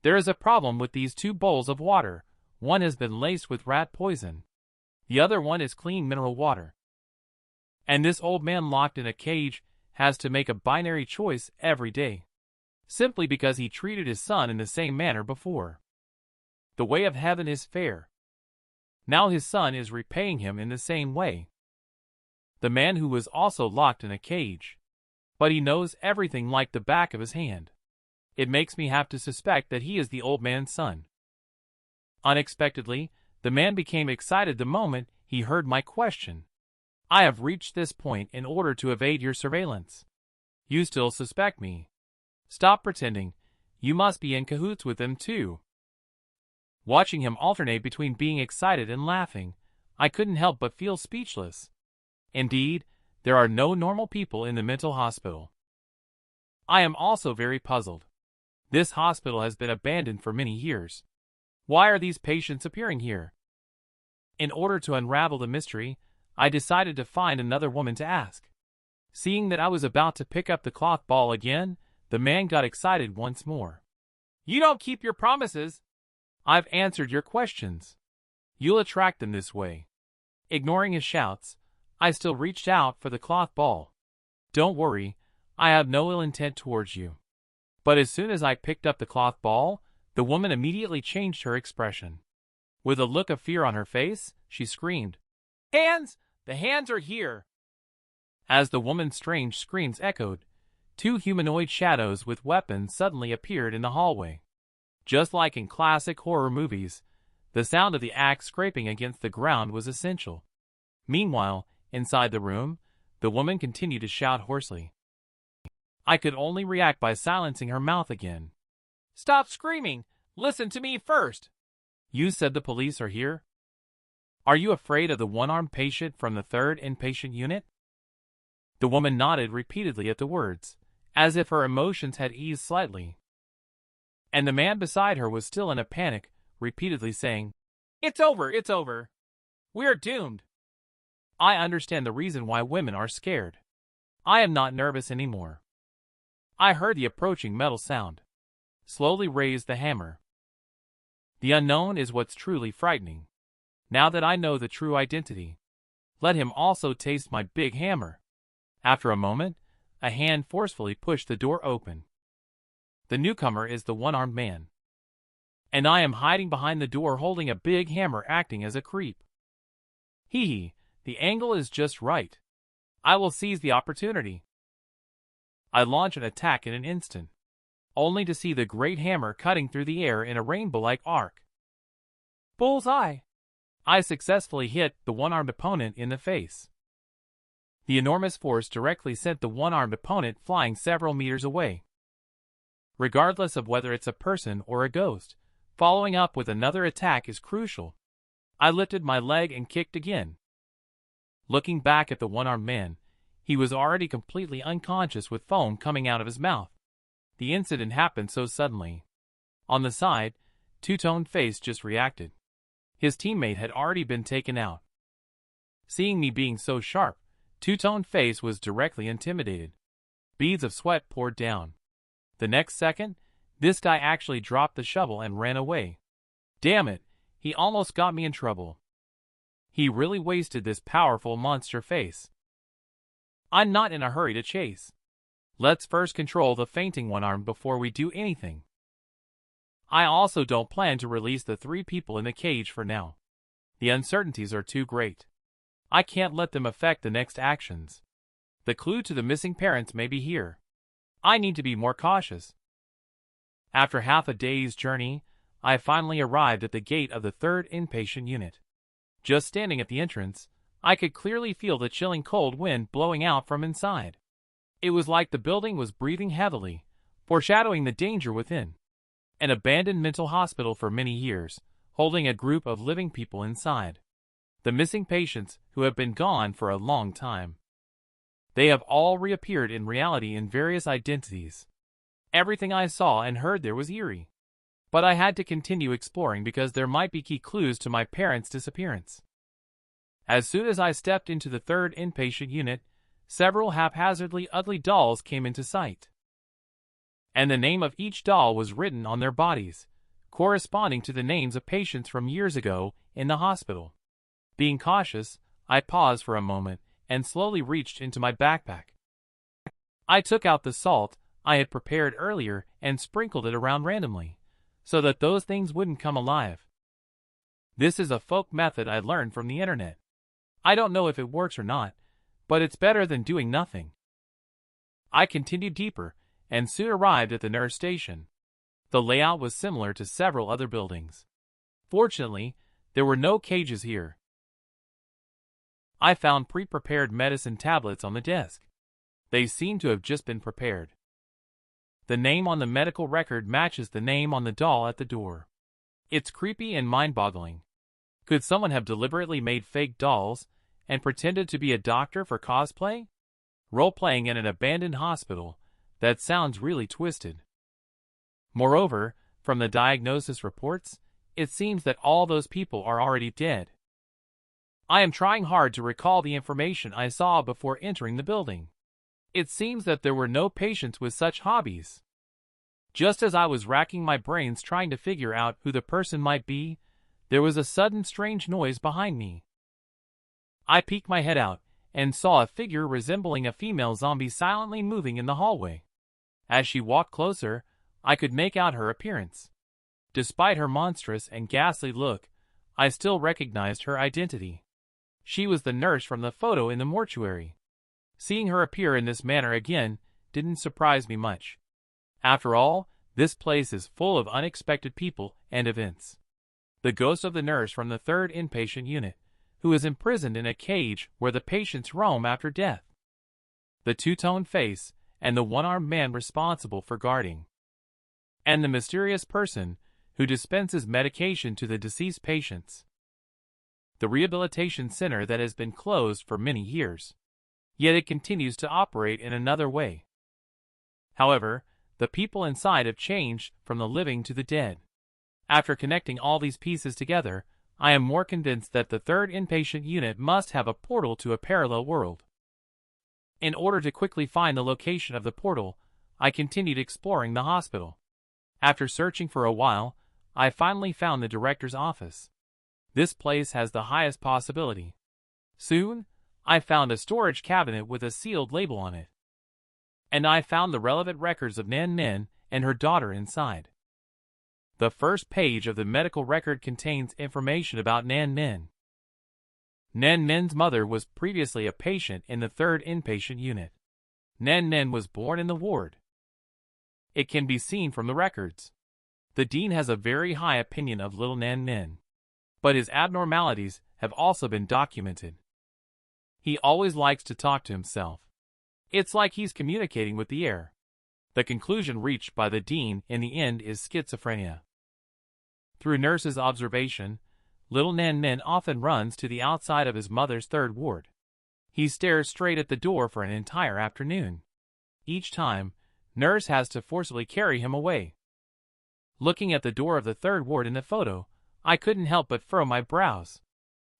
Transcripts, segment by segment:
There is a problem with these 2 bowls of water. One has been laced with rat poison. The other one is clean mineral water. And this old man locked in a cage has to make a binary choice every day, simply because he treated his son in the same manner before. The way of heaven is fair. Now his son is repaying him in the same way. The man who was also locked in a cage. But he knows everything like the back of his hand. It makes me have to suspect that he is the old man's son. Unexpectedly, the man became excited the moment he heard my question. I have reached this point in order to evade your surveillance. You still suspect me. Stop pretending. You must be in cahoots with them too. Watching him alternate between being excited and laughing, I couldn't help but feel speechless. Indeed, there are no normal people in the mental hospital. I am also very puzzled. This hospital has been abandoned for many years. Why are these patients appearing here? In order to unravel the mystery, I decided to find another woman to ask. Seeing that I was about to pick up the cloth ball again, the man got excited once more. You don't keep your promises. I've answered your questions. You'll attract them this way. Ignoring his shouts, I still reached out for the cloth ball. Don't worry, I have no ill intent towards you. But as soon as I picked up the cloth ball, the woman immediately changed her expression. With a look of fear on her face, she screamed, Hands! The hands are here! As the woman's strange screams echoed, 2 humanoid shadows with weapons suddenly appeared in the hallway. Just like in classic horror movies, the sound of the axe scraping against the ground was essential. Meanwhile, inside the room, the woman continued to shout hoarsely. I could only react by silencing her mouth again. Stop screaming! Listen to me first! You said the police are here? Are you afraid of the one-armed patient from the 3rd inpatient unit? The woman nodded repeatedly at the words, as if her emotions had eased slightly. And the man beside her was still in a panic, repeatedly saying, It's over, it's over. We're doomed. I understand the reason why women are scared. I am not nervous anymore. I heard the approaching metal sound. Slowly raised the hammer. The unknown is what's truly frightening. Now that I know the true identity, let him also taste my big hammer. After a moment, a hand forcefully pushed the door open. The newcomer is the one-armed man. And I am hiding behind the door holding a big hammer acting as a creep. Hee, the angle is just right. I will seize the opportunity. I launch an attack in an instant, only to see the great hammer cutting through the air in a rainbow-like arc. Bullseye! I successfully hit the one-armed opponent in the face. The enormous force directly sent the one-armed opponent flying several meters away. Regardless of whether it's a person or a ghost, following up with another attack is crucial. I lifted my leg and kicked again. Looking back at the one-armed man, he was already completely unconscious with foam coming out of his mouth. The incident happened so suddenly. On the side, Two-Tone Face just reacted. His teammate had already been taken out. Seeing me being so sharp, Two-Tone Face was directly intimidated. Beads of sweat poured down. The next second, this guy actually dropped the shovel and ran away. Damn it, he almost got me in trouble. He really wasted this powerful monster face. I'm not in a hurry to chase. Let's first control the fainting one-arm before we do anything. I also don't plan to release the 3 people in the cage for now. The uncertainties are too great. I can't let them affect the next actions. The clue to the missing parents may be here. I need to be more cautious. After half a day's journey, I finally arrived at the gate of the 3rd inpatient unit. Just standing at the entrance, I could clearly feel the chilling cold wind blowing out from inside. It was like the building was breathing heavily, foreshadowing the danger within. An abandoned mental hospital for many years, holding a group of living people inside. The missing patients who have been gone for a long time. They have all reappeared in reality in various identities. Everything I saw and heard there was eerie. But I had to continue exploring because there might be key clues to my parents' disappearance. As soon as I stepped into the 3rd inpatient unit, several haphazardly ugly dolls came into sight. And the name of each doll was written on their bodies, corresponding to the names of patients from years ago in the hospital. Being cautious, I paused for a moment and slowly reached into my backpack. I took out the salt I had prepared earlier and sprinkled it around randomly, so that those things wouldn't come alive. This is a folk method I learned from the internet. I don't know if it works or not, but it's better than doing nothing. I continued deeper, and soon arrived at the nurse station. The layout was similar to several other buildings. Fortunately, there were no cages here. I found pre-prepared medicine tablets on the desk. They seemed to have just been prepared. The name on the medical record matches the name on the doll at the door. It's creepy and mind-boggling. Could someone have deliberately made fake dolls and pretended to be a doctor for cosplay? Role-playing in an abandoned hospital? That sounds really twisted. Moreover, from the diagnosis reports, it seems that all those people are already dead. I am trying hard to recall the information I saw before entering the building. It seems that there were no patients with such hobbies. Just as I was racking my brains trying to figure out who the person might be, there was a sudden strange noise behind me. I peeked my head out and saw a figure resembling a female zombie silently moving in the hallway. As she walked closer, I could make out her appearance. Despite her monstrous and ghastly look, I still recognized her identity. She was the nurse from the photo in the mortuary. Seeing her appear in this manner again didn't surprise me much. After all, this place is full of unexpected people and events. The ghost of the nurse from the 3rd inpatient unit, who is imprisoned in a cage where the patients roam after death. The two-tone face, and the one-armed man responsible for guarding. And the mysterious person who dispenses medication to the deceased patients. The rehabilitation center that has been closed for many years. Yet it continues to operate in another way. However, the people inside have changed from the living to the dead. After connecting all these pieces together, I am more convinced that the 3rd inpatient unit must have a portal to a parallel world. In order to quickly find the location of the portal, I continued exploring the hospital. After searching for a while, I finally found the director's office. This place has the highest possibility. Soon, I found a storage cabinet with a sealed label on it. And I found the relevant records of Nan Nen and her daughter inside. The first page of the medical record contains information about Nan Nen. Nan Nen's mother was previously a patient in the 3rd inpatient unit. Nan Nen was born in the ward. It can be seen from the records. The dean has a very high opinion of little Nan Nen. But his abnormalities have also been documented. He always likes to talk to himself. It's like he's communicating with the air. The conclusion reached by the dean in the end is schizophrenia. Through nurses' observation, little Nan Nen often runs to the outside of his mother's 3rd ward. He stares straight at the door for an entire afternoon. Each time, nurse has to forcibly carry him away. Looking at the door of the 3rd ward in the photo, I couldn't help but furrow my brows.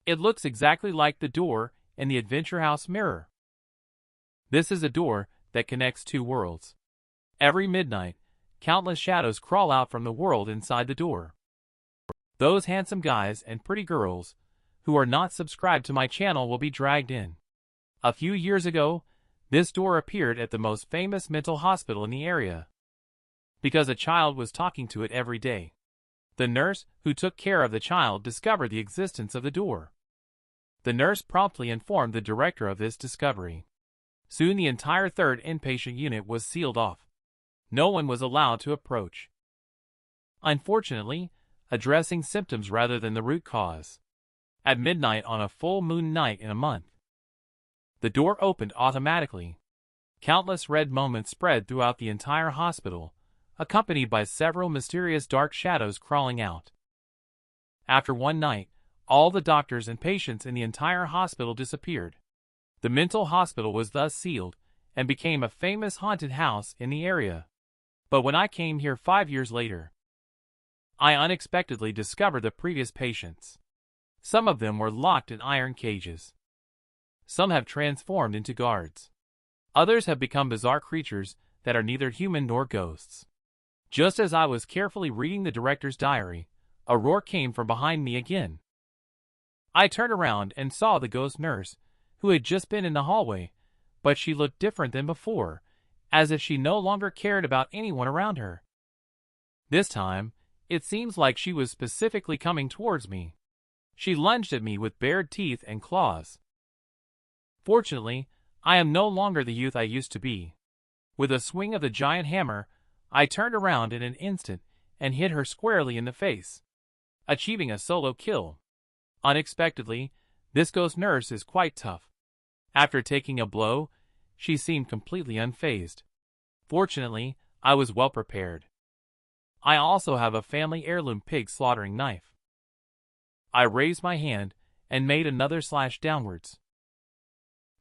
It looks exactly like the door in the Adventure House mirror. This is a door that connects 2 worlds. Every midnight, countless shadows crawl out from the world inside the door. Those handsome guys and pretty girls who are not subscribed to my channel will be dragged in. A few years ago, this door appeared at the most famous mental hospital in the area, because a child was talking to it every day. The nurse who took care of the child discovered the existence of the door. The nurse promptly informed the director of this discovery. Soon the entire 3rd inpatient unit was sealed off. No one was allowed to approach. Unfortunately, addressing symptoms rather than the root cause. At midnight on a full moon night in a month, the door opened automatically. Countless red moments spread throughout the entire hospital, accompanied by several mysterious dark shadows crawling out. After one night, all the doctors and patients in the entire hospital disappeared. The mental hospital was thus sealed and became a famous haunted house in the area. But when I came here 5 years later, I unexpectedly discovered the previous patients. Some of them were locked in iron cages. Some have transformed into guards. Others have become bizarre creatures that are neither human nor ghosts. Just as I was carefully reading the director's diary, a roar came from behind me again. I turned around and saw the ghost nurse, who had just been in the hallway, but she looked different than before, as if she no longer cared about anyone around her. This time, it seems like she was specifically coming towards me. She lunged at me with bared teeth and claws. Fortunately, I am no longer the youth I used to be. With a swing of the giant hammer, I turned around in an instant and hit her squarely in the face, achieving a solo kill. Unexpectedly, this ghost nurse is quite tough. After taking a blow, she seemed completely unfazed. Fortunately, I was well prepared. I also have a family heirloom pig slaughtering knife. I raised my hand and made another slash downwards.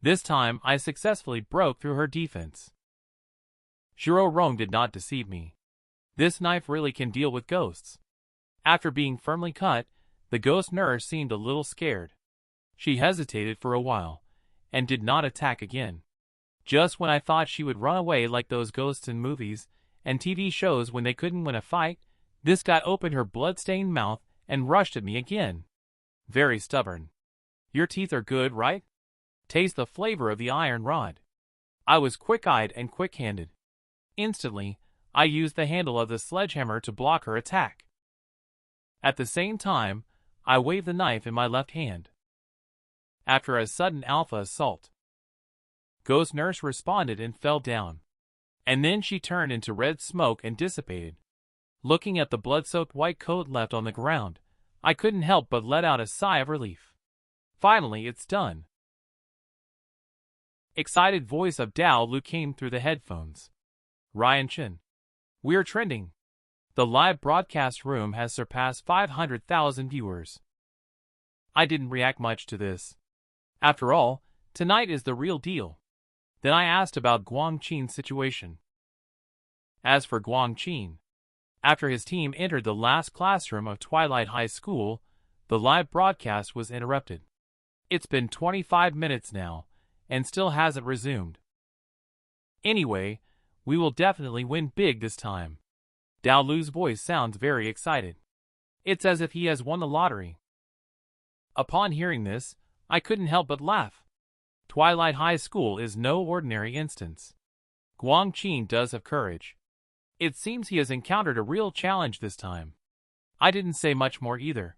This time, I successfully broke through her defense. Shiro Rong did not deceive me. This knife really can deal with ghosts. After being firmly cut, the ghost nurse seemed a little scared. She hesitated for a while, and did not attack again. Just when I thought she would run away like those ghosts in movies and TV shows when they couldn't win a fight, this guy opened her blood-stained mouth and rushed at me again. Very stubborn. Your teeth are good, right? Taste the flavor of the iron rod. I was quick-eyed and quick-handed. Instantly, I used the handle of the sledgehammer to block her attack. At the same time, I waved the knife in my left hand. After a sudden alpha assault, Ghost Nurse responded and fell down. And then she turned into red smoke and dissipated. Looking at the blood-soaked white coat left on the ground, I couldn't help but let out a sigh of relief. Finally, it's done. Excited voice of Dao Lu came through the headphones. Ryan Chen. We're trending. The live broadcast room has surpassed 500,000 viewers. I didn't react much to this. After all, tonight is the real deal. Then I asked about Guang Qin's situation. As for Guang Qin, after his team entered the last classroom of Twilight High School, the live broadcast was interrupted. It's been 25 minutes now, and still hasn't resumed. Anyway, we will definitely win big this time. Dao Lu's voice sounds very excited. It's as if he has won the lottery. Upon hearing this, I couldn't help but laugh. Twilight High School is no ordinary instance. Guang Qin does have courage. It seems he has encountered a real challenge this time. I didn't say much more either.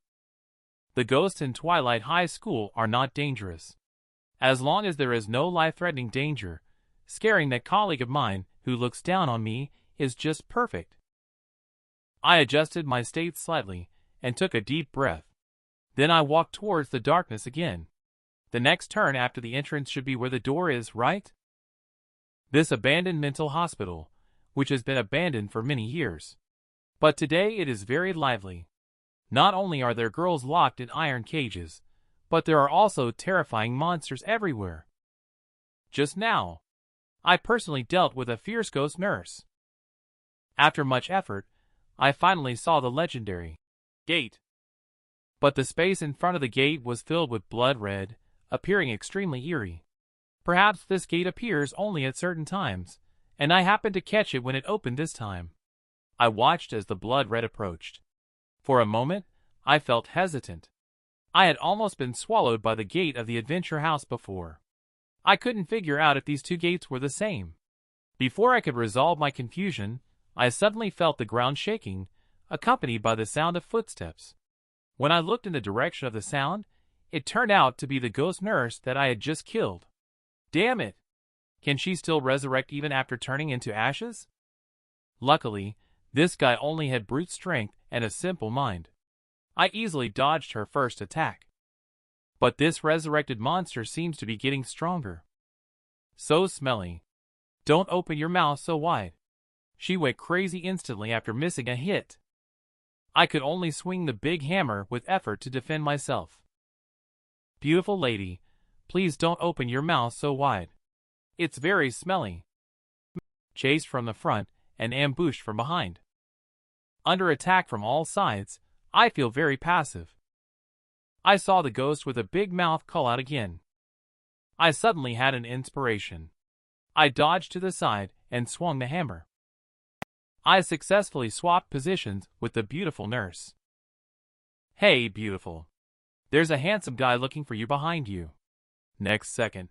The ghosts in Twilight High School are not dangerous. As long as there is no life-threatening danger, scaring that colleague of mine who looks down on me is just perfect. I adjusted my state slightly and took a deep breath. Then I walked towards the darkness again. The next turn after the entrance should be where the door is, right? This abandoned mental hospital, which has been abandoned for many years. But today it is very lively. Not only are there girls locked in iron cages, but there are also terrifying monsters everywhere. Just now, I personally dealt with a fierce ghost nurse. After much effort, I finally saw the legendary gate. But the space in front of the gate was filled with blood red, appearing extremely eerie. Perhaps this gate appears only at certain times, and I happened to catch it when it opened this time. I watched as the blood red approached. For a moment, I felt hesitant. I had almost been swallowed by the gate of the adventure house before. I couldn't figure out if these two gates were the same. Before I could resolve my confusion, I suddenly felt the ground shaking, accompanied by the sound of footsteps. When I looked in the direction of the sound, it turned out to be the ghost nurse that I had just killed. Damn it! Can she still resurrect even after turning into ashes? Luckily, this guy only had brute strength and a simple mind. I easily dodged her first attack. But this resurrected monster seems to be getting stronger. So smelly. Don't open your mouth so wide. She went crazy instantly after missing a hit. I could only swing the big hammer with effort to defend myself. Beautiful lady, please don't open your mouth so wide. It's very smelly. Chased from the front and ambushed from behind. Under attack from all sides, I feel very passive. I saw the ghost with a big mouth call out again. I suddenly had an inspiration. I dodged to the side and swung the hammer. I successfully swapped positions with the beautiful nurse. Hey, beautiful. There's a handsome guy looking for you behind you. Next second,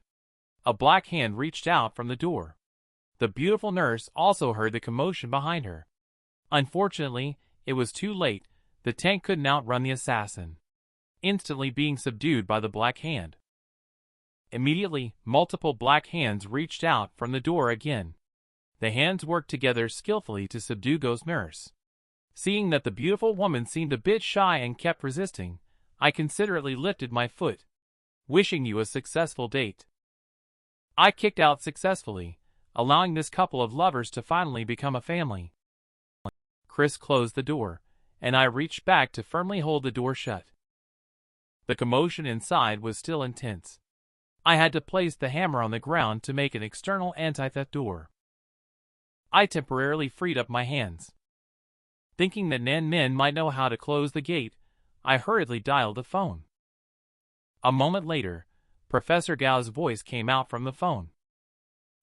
a black hand reached out from the door. The beautiful nurse also heard the commotion behind her. Unfortunately, it was too late. The tank couldn't outrun the assassin, instantly being subdued by the black hand. Immediately, multiple black hands reached out from the door again. The hands worked together skillfully to subdue Ghost Nurse. Seeing that the beautiful woman seemed a bit shy and kept resisting, I considerately lifted my foot. Wishing you a successful date. I kicked out successfully, allowing this couple of lovers to finally become a family. Chris closed the door, and I reached back to firmly hold the door shut. The commotion inside was still intense. I had to place the hammer on the ground to make an external anti-theft door. I temporarily freed up my hands. Thinking that Nan Min might know how to close the gate, I hurriedly dialed the phone. A moment later, Professor Gao's voice came out from the phone.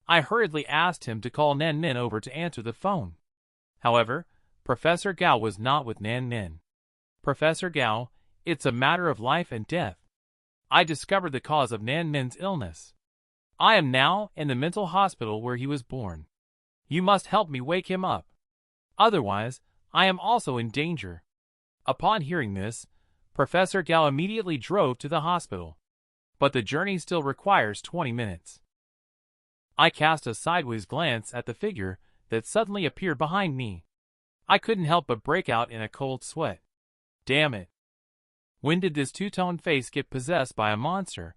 I hurriedly asked him to call Nan Min over to answer the phone. However, Professor Gao was not with Nan Min. Professor Gao, it's a matter of life and death. I discovered the cause of Nan Min's illness. I am now in the mental hospital where he was born. You must help me wake him up. Otherwise, I am also in danger. Upon hearing this, Professor Gao immediately drove to the hospital. But the journey still requires 20 minutes. I cast a sideways glance at the figure that suddenly appeared behind me. I couldn't help but break out in a cold sweat. Damn it. When did this two-tone face get possessed by a monster?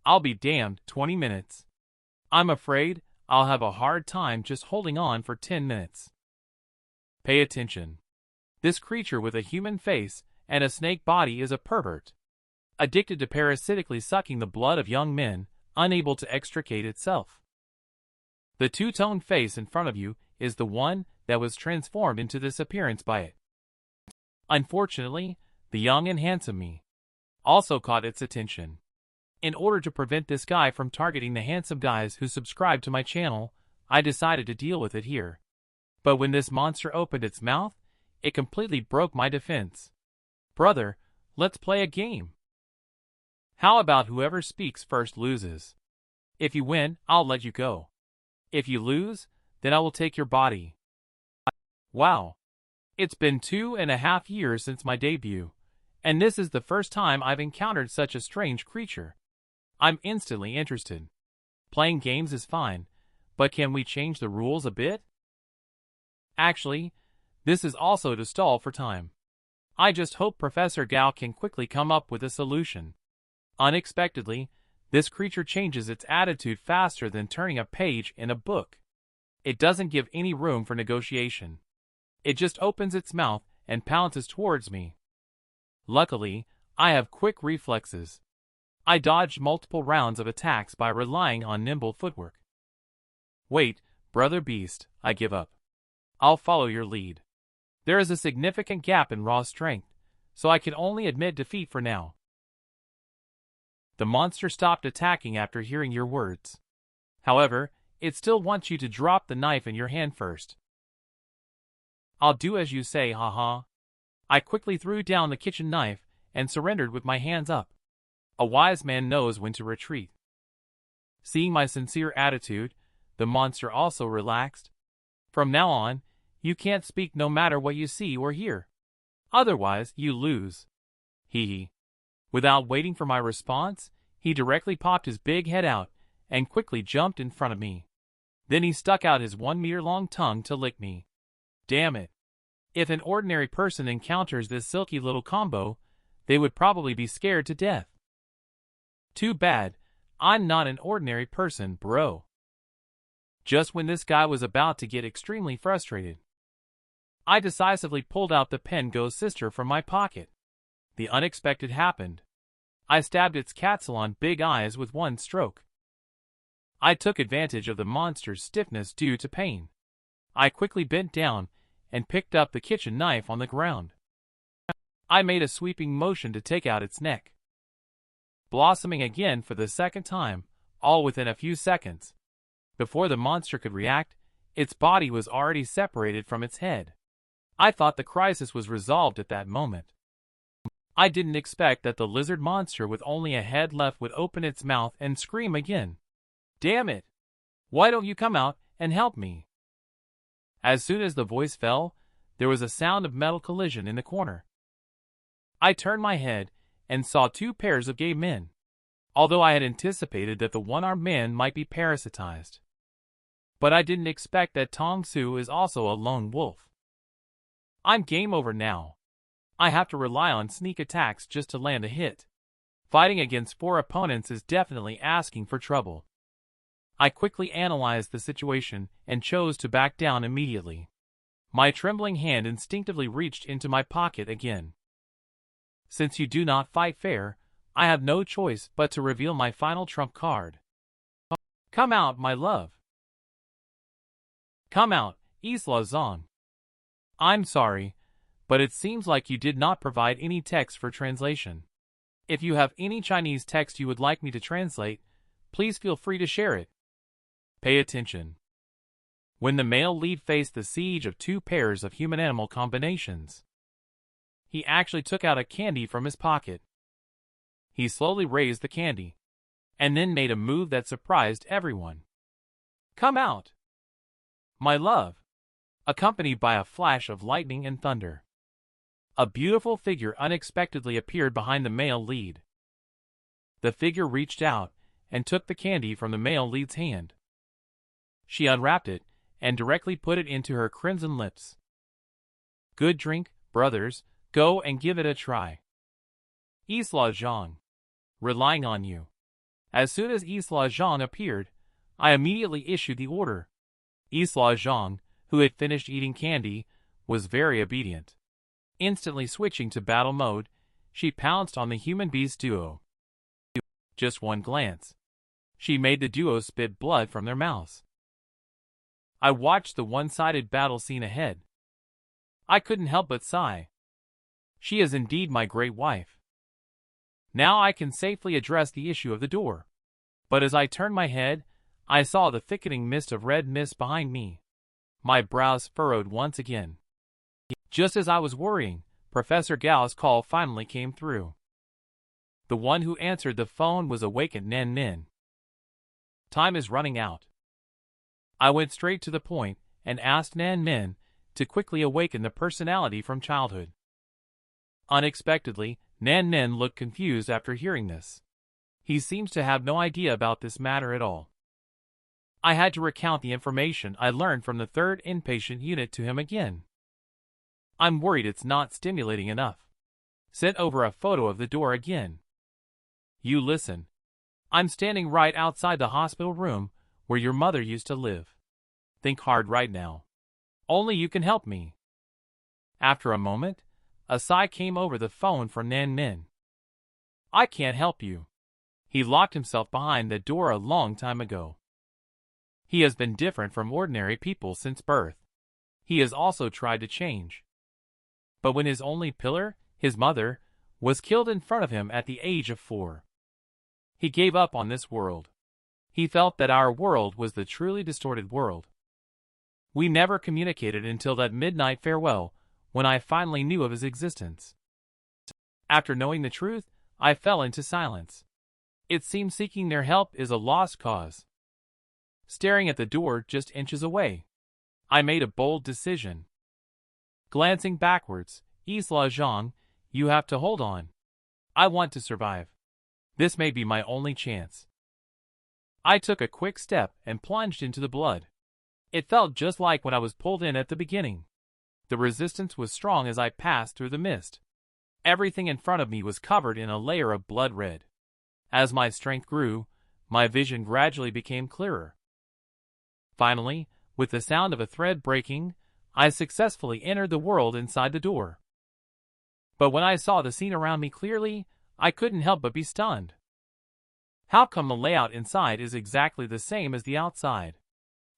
I'll be damned, 20 minutes. I'm afraid I'll have a hard time just holding on for 10 minutes. Pay attention. This creature with a human face and a snake body is a pervert, addicted to parasitically sucking the blood of young men, unable to extricate itself. The two-tone face in front of you is the one that was transformed into this appearance by it. Unfortunately, the young and handsome me also caught its attention. In order to prevent this guy from targeting the handsome guys who subscribe to my channel, I decided to deal with it here. But when this monster opened its mouth, it completely broke my defense. Brother, let's play a game. How about whoever speaks first loses? If you win, I'll let you go. If you lose, then I will take your body. Wow. It's been 2.5 years since my debut, and this is the first time I've encountered such a strange creature. I'm instantly interested. Playing games is fine, but can we change the rules a bit? Actually, this is also to stall for time. I just hope Professor Gao can quickly come up with a solution. Unexpectedly, this creature changes its attitude faster than turning a page in a book. It doesn't give any room for negotiation. It just opens its mouth and pounces towards me. Luckily, I have quick reflexes. I dodged multiple rounds of attacks by relying on nimble footwork. Wait, Brother Beast, I give up. I'll follow your lead. There is a significant gap in raw strength, so I can only admit defeat for now. The monster stopped attacking after hearing your words. However, it still wants you to drop the knife in your hand first. I'll do as you say, haha. I quickly threw down the kitchen knife and surrendered with my hands up. A wise man knows when to retreat. Seeing my sincere attitude, the monster also relaxed. From now on, you can't speak no matter what you see or hear. Otherwise, you lose. Hee hee. Without waiting for my response, he directly popped his big head out and quickly jumped in front of me. Then he stuck out his 1-meter-long tongue to lick me. Damn it. If an ordinary person encounters this silky little combo, they would probably be scared to death. Too bad, I'm not an ordinary person, bro. Just when this guy was about to get extremely frustrated, I decisively pulled out the pen Go's sister from my pocket. The unexpected happened. I stabbed its catsalon big eyes with one stroke. I took advantage of the monster's stiffness due to pain. I quickly bent down and picked up the kitchen knife on the ground. I made a sweeping motion to take out its neck. Blossoming again for the second time, all within a few seconds. Before the monster could react, Its body was already separated from its head. I thought the crisis was resolved at that moment. I didn't expect that the lizard monster with only a head left would open its mouth and scream again. Damn it! Why don't you come out and help me? As soon as the voice fell, there was a sound of metal collision in the corner. I turned my head and saw two pairs of gay men, although I had anticipated that the one-armed man might be parasitized. But I didn't expect that Tong Su is also a lone wolf. I'm game over now. I have to rely on sneak attacks just to land a hit. Fighting against 4 opponents is definitely asking for trouble. I quickly analyzed the situation and chose to back down immediately. My trembling hand instinctively reached into my pocket again. Since you do not fight fair, I have no choice but to reveal my final trump card. Come out, my love. Come out, Isla Zong. I'm sorry, but it seems like you did not provide any text for translation. If you have any Chinese text you would like me to translate, please feel free to share it. Pay attention. When the male lead faced the siege of 2 pairs of human-animal combinations, he actually took out a candy from his pocket. He slowly raised the candy, and then made a move that surprised everyone. Come out, my love, accompanied by a flash of lightning and thunder. A beautiful figure unexpectedly appeared behind the male lead. The figure reached out and took the candy from the male lead's hand. She unwrapped it and directly put it into her crimson lips. Good drink, brothers, go and give it a try. Isla Zhang, relying on you. As soon as Isla Zhang appeared, I immediately issued the order. Isla Zhang, who had finished eating candy, was very obedient. Instantly switching to battle mode, she pounced on the human beast duo. Just one glance, she made the duo spit blood from their mouths. I watched the one-sided battle scene ahead. I couldn't help but sigh. She is indeed my great wife. Now I can safely address the issue of the door. But as I turned my head, I saw the thickening mist of red mist behind me. My brows furrowed once again. Just as I was worrying, Professor Gao's call finally came through. The one who answered the phone was awakened Nen Nin. Time is running out. I went straight to the point and asked Nan Min to quickly awaken the personality from childhood. Unexpectedly, Nan Nin looked confused after hearing this. He seems to have no idea about this matter at all. I had to recount the information I learned from the 3rd inpatient unit to him again. I'm worried it's not stimulating enough. Sent over a photo of the door again. You listen. I'm standing right outside the hospital room where your mother used to live. Think hard right now. Only you can help me. After a moment, a sigh came over the phone from Nan Nin. I can't help you. He locked himself behind the door a long time ago. He has been different from ordinary people since birth. He has also tried to change. But when his only pillar, his mother, was killed in front of him at the age of 4, he gave up on this world. He felt that our world was the truly distorted world. We never communicated until that midnight farewell, when I finally knew of his existence. After knowing the truth, I fell into silence. It seems seeking their help is a lost cause. Staring at the door just inches away, I made a bold decision. Glancing backwards, Isla Zhang, you have to hold on. I want to survive. This may be my only chance. I took a quick step and plunged into the blood. It felt just like when I was pulled in at the beginning. The resistance was strong as I passed through the mist. Everything in front of me was covered in a layer of blood red. As my strength grew, my vision gradually became clearer. Finally, with the sound of a thread breaking, I successfully entered the world inside the door. But when I saw the scene around me clearly, I couldn't help but be stunned. How come the layout inside is exactly the same as the outside?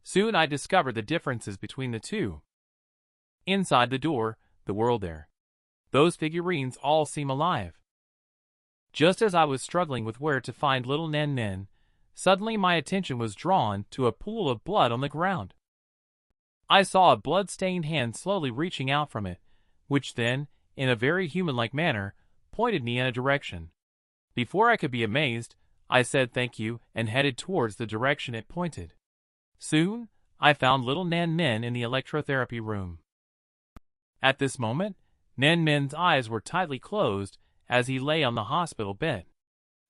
Soon I discovered the differences between the two. Inside the door, the world there. Those figurines all seem alive. Just as I was struggling with where to find little Nen Nen, suddenly my attention was drawn to a pool of blood on the ground. I saw a blood-stained hand slowly reaching out from it, which then, in a very human-like manner, pointed me in a direction. Before I could be amazed, I said thank you and headed towards the direction it pointed. Soon, I found little Nan Min in the electrotherapy room. At this moment, Nan Min's eyes were tightly closed as he lay on the hospital bed.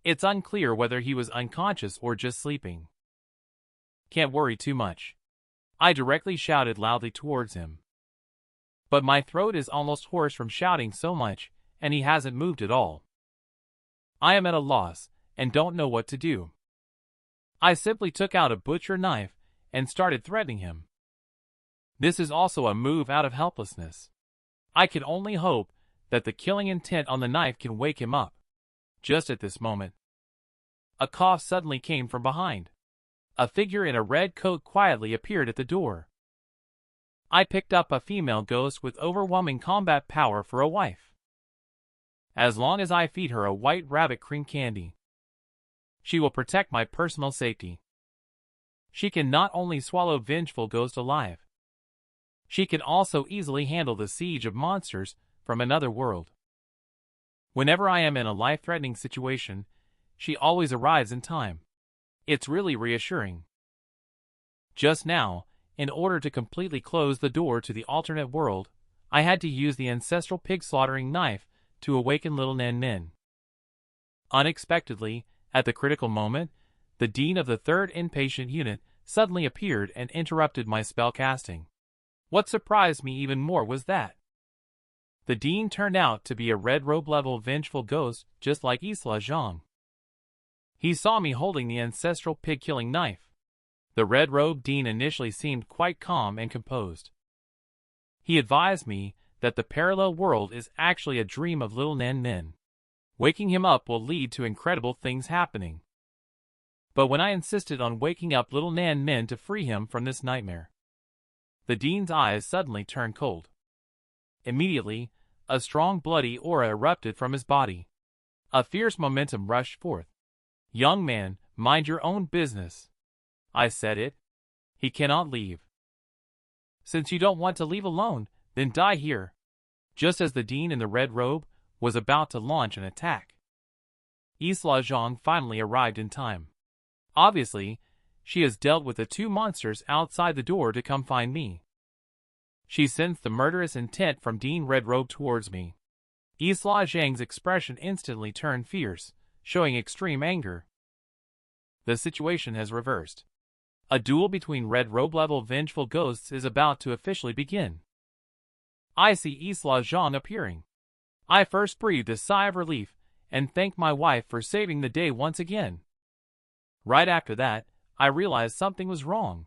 It's unclear whether he was unconscious or just sleeping. Can't worry too much. I directly shouted loudly towards him. But my throat is almost hoarse from shouting so much, and he hasn't moved at all. I am at a loss, and don't know what to do. I simply took out a butcher knife and started threatening him. This is also a move out of helplessness. I can only hope that the killing intent on the knife can wake him up. Just at this moment, a cough suddenly came from behind. A figure in a red coat quietly appeared at the door. I picked up a female ghost with overwhelming combat power for a wife. As long as I feed her a white rabbit cream candy, she will protect my personal safety. She can not only swallow vengeful ghosts alive, she can also easily handle the siege of monsters from another world. Whenever I am in a life-threatening situation, she always arrives in time. It's really reassuring. Just now, in order to completely close the door to the alternate world, I had to use the ancestral pig-slaughtering knife to awaken little Nan Min. Unexpectedly, at the critical moment, the dean of the 3rd inpatient unit suddenly appeared and interrupted my spell casting. What surprised me even more was that the dean turned out to be a red robe-level vengeful ghost just like Isla Zhang. He saw me holding the ancestral pig-killing knife. The red-robed dean initially seemed quite calm and composed. He advised me that the parallel world is actually a dream of little Nan Min. Waking him up will lead to incredible things happening. But when I insisted on waking up little Nan Min to free him from this nightmare, the dean's eyes suddenly turned cold. Immediately, a strong bloody aura erupted from his body. A fierce momentum rushed forth. "Young man, mind your own business." I said it. "He cannot leave. Since you don't want to leave alone, then die here." Just as the dean in the red robe was about to launch an attack, Isla Zhang finally arrived in time. Obviously, she has dealt with the 2 monsters outside the door to come find me. She sensed the murderous intent from Dean Redrobe towards me. Isla Zhang's expression instantly turned fierce, showing extreme anger. The situation has reversed. A duel between red robe-level vengeful ghosts is about to officially begin. I see Isla Zhang appearing. I first breathed a sigh of relief and thanked my wife for saving the day once again. Right after that, I realized something was wrong.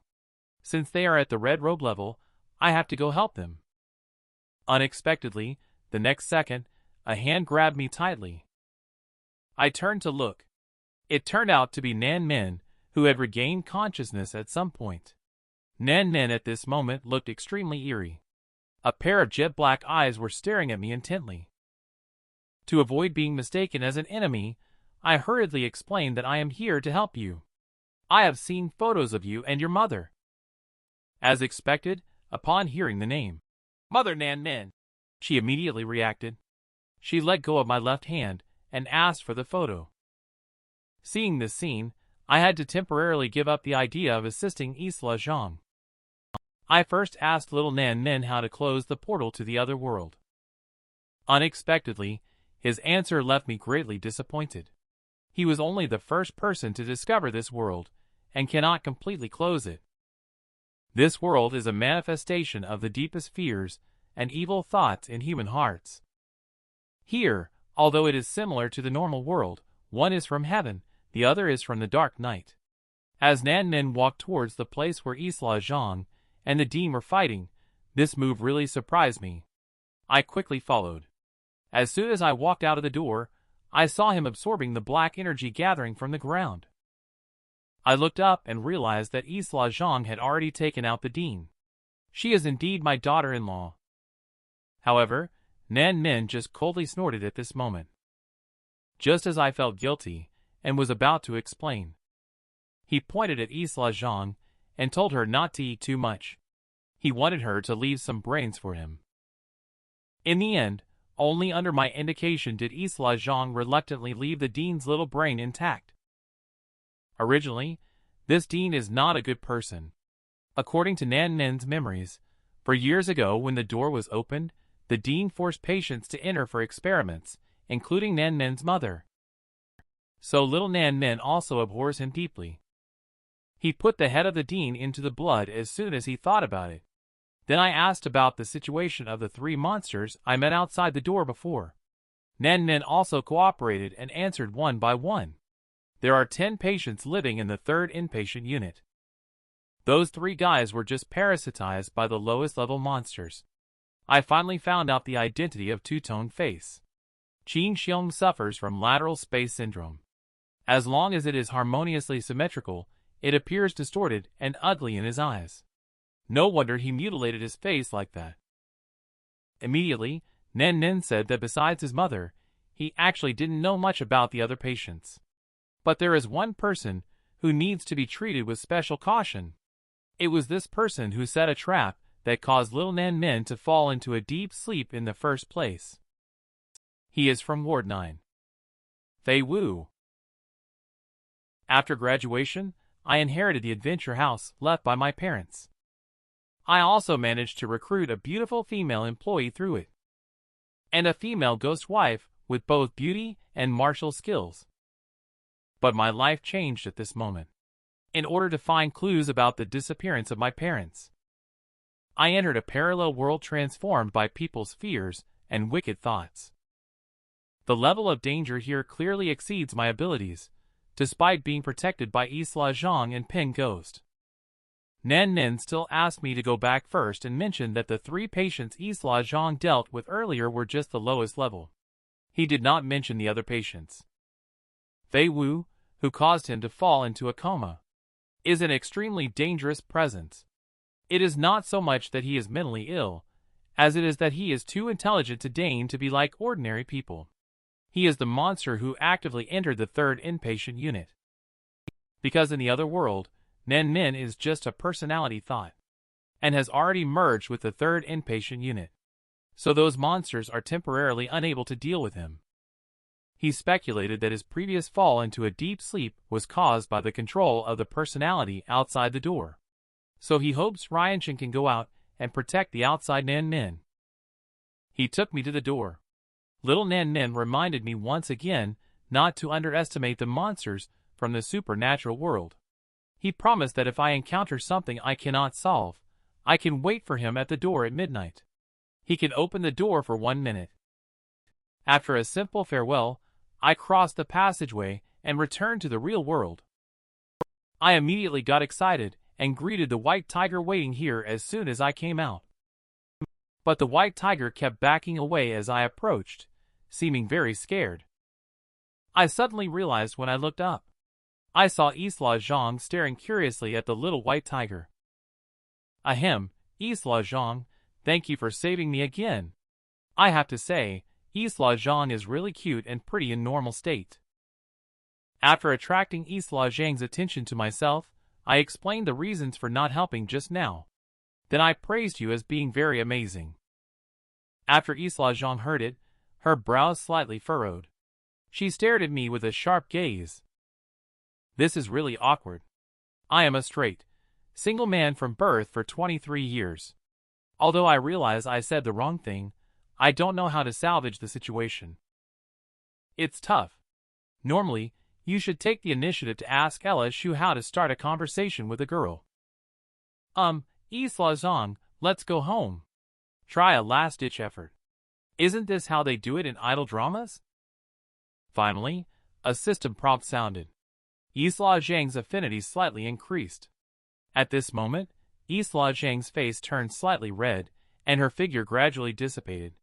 Since they are at the red robe level, I have to go help them. Unexpectedly, the next second, a hand grabbed me tightly. I turned to look. It turned out to be Nan Min, who had regained consciousness at some point. Nan Min at this moment looked extremely eerie. A pair of jet black eyes were staring at me intently. To avoid being mistaken as an enemy, I hurriedly explained that I am here to help you. I have seen photos of you and your mother. As expected, upon hearing the name, Mother Nan Min, she immediately reacted. She let go of my left hand and asked for the photo. Seeing this scene, I had to temporarily give up the idea of assisting Isla Zhang. I first asked little Nan Min how to close the portal to the other world. Unexpectedly, his answer left me greatly disappointed. He was only the first person to discover this world, and cannot completely close it. This world is a manifestation of the deepest fears and evil thoughts in human hearts. Here, although it is similar to the normal world, one is from heaven, the other is from the dark night. As Nan Min walked towards the place where Isla Zhang and the Dean were fighting, this move really surprised me. I quickly followed. As soon as I walked out of the door, I saw him absorbing the black energy gathering from the ground. I looked up and realized that Isla Zhang had already taken out the Dean. She is indeed my daughter-in-law. However, Nan Min just coldly snorted at this moment. Just as I felt guilty and was about to explain, he pointed at Isla Zhang and told her not to eat too much. He wanted her to leave some brains for him. In the end, only under my indication did Isla Zhang reluctantly leave the dean's little brain intact. Originally, this dean is not a good person. According to Nan Nin's memories, for years ago when the door was opened, the dean forced patients to enter for experiments, including Nan Nin's mother. So little Nan Nin also abhors him deeply. He put the head of the dean into the blood as soon as he thought about it. Then I asked about the situation of the 3 monsters I met outside the door before. Nan Nin also cooperated and answered one by one. There are 10 patients living in the 3rd inpatient unit. Those 3 guys were just parasitized by the lowest level monsters. I finally found out the identity of Two-Tone Face. Qin Xiong suffers from lateral space syndrome. As long as it is harmoniously symmetrical, it appears distorted and ugly in his eyes. No wonder he mutilated his face like that. Immediately, Nan Nin said that besides his mother, he actually didn't know much about the other patients. But there is one person who needs to be treated with special caution. It was this person who set a trap that caused little Nan Min to fall into a deep sleep in the first place. He is from Ward 9. Fei Wu. After graduation, I inherited the adventure house left by my parents. I also managed to recruit a beautiful female employee through it, and a female ghost wife with both beauty and martial skills. But my life changed at this moment. In order to find clues about the disappearance of my parents, I entered a parallel world transformed by people's fears and wicked thoughts. The level of danger here clearly exceeds my abilities, despite being protected by Isla Zhang and Ping Ghost. Nan Nin still asked me to go back first and mentioned that the 3 patients Isla Zhang dealt with earlier were just the lowest level. He did not mention the other patients. Fei Wu, who caused him to fall into a coma, is an extremely dangerous presence. It is not so much that he is mentally ill, as it is that he is too intelligent to deign to be like ordinary people. He is the monster who actively entered the 3rd inpatient unit. Because in the other world, Nan Min is just a personality thought, and has already merged with the 3rd inpatient unit. So those monsters are temporarily unable to deal with him. He speculated that his previous fall into a deep sleep was caused by the control of the personality outside the door. So he hopes Ryan Chen can go out and protect the outside Nan Min. He took me to the door. Little Nan Min reminded me once again not to underestimate the monsters from the supernatural world. He promised that if I encounter something I cannot solve, I can wait for him at the door at midnight. He can open the door for 1 minute. After a simple farewell, I crossed the passageway and returned to the real world. I immediately got excited and greeted the white tiger waiting here as soon as I came out. But the white tiger kept backing away as I approached, seeming very scared. I suddenly realized when I looked up. I saw Isla Zhang staring curiously at the little white tiger. Ahem, Isla Zhang, thank you for saving me again. I have to say, Isla Zhang is really cute and pretty in normal state. After attracting Isla Zhang's attention to myself, I explained the reasons for not helping just now. Then I praised you as being very amazing. After Isla Zhang heard it, her brows slightly furrowed. She stared at me with a sharp gaze. This is really awkward. I am a straight, single man from birth for 23 years. Although I realize I said the wrong thing, I don't know how to salvage the situation. It's tough. Normally, you should take the initiative to ask Ella Shu how to start a conversation with a girl. Isla Zhang, let's go home. Try a last-ditch effort. Isn't this how they do it in idol dramas? Finally, a system prompt sounded. Isla Zhang's affinity slightly increased. At this moment, Isla Zhang's face turned slightly red, and her figure gradually dissipated.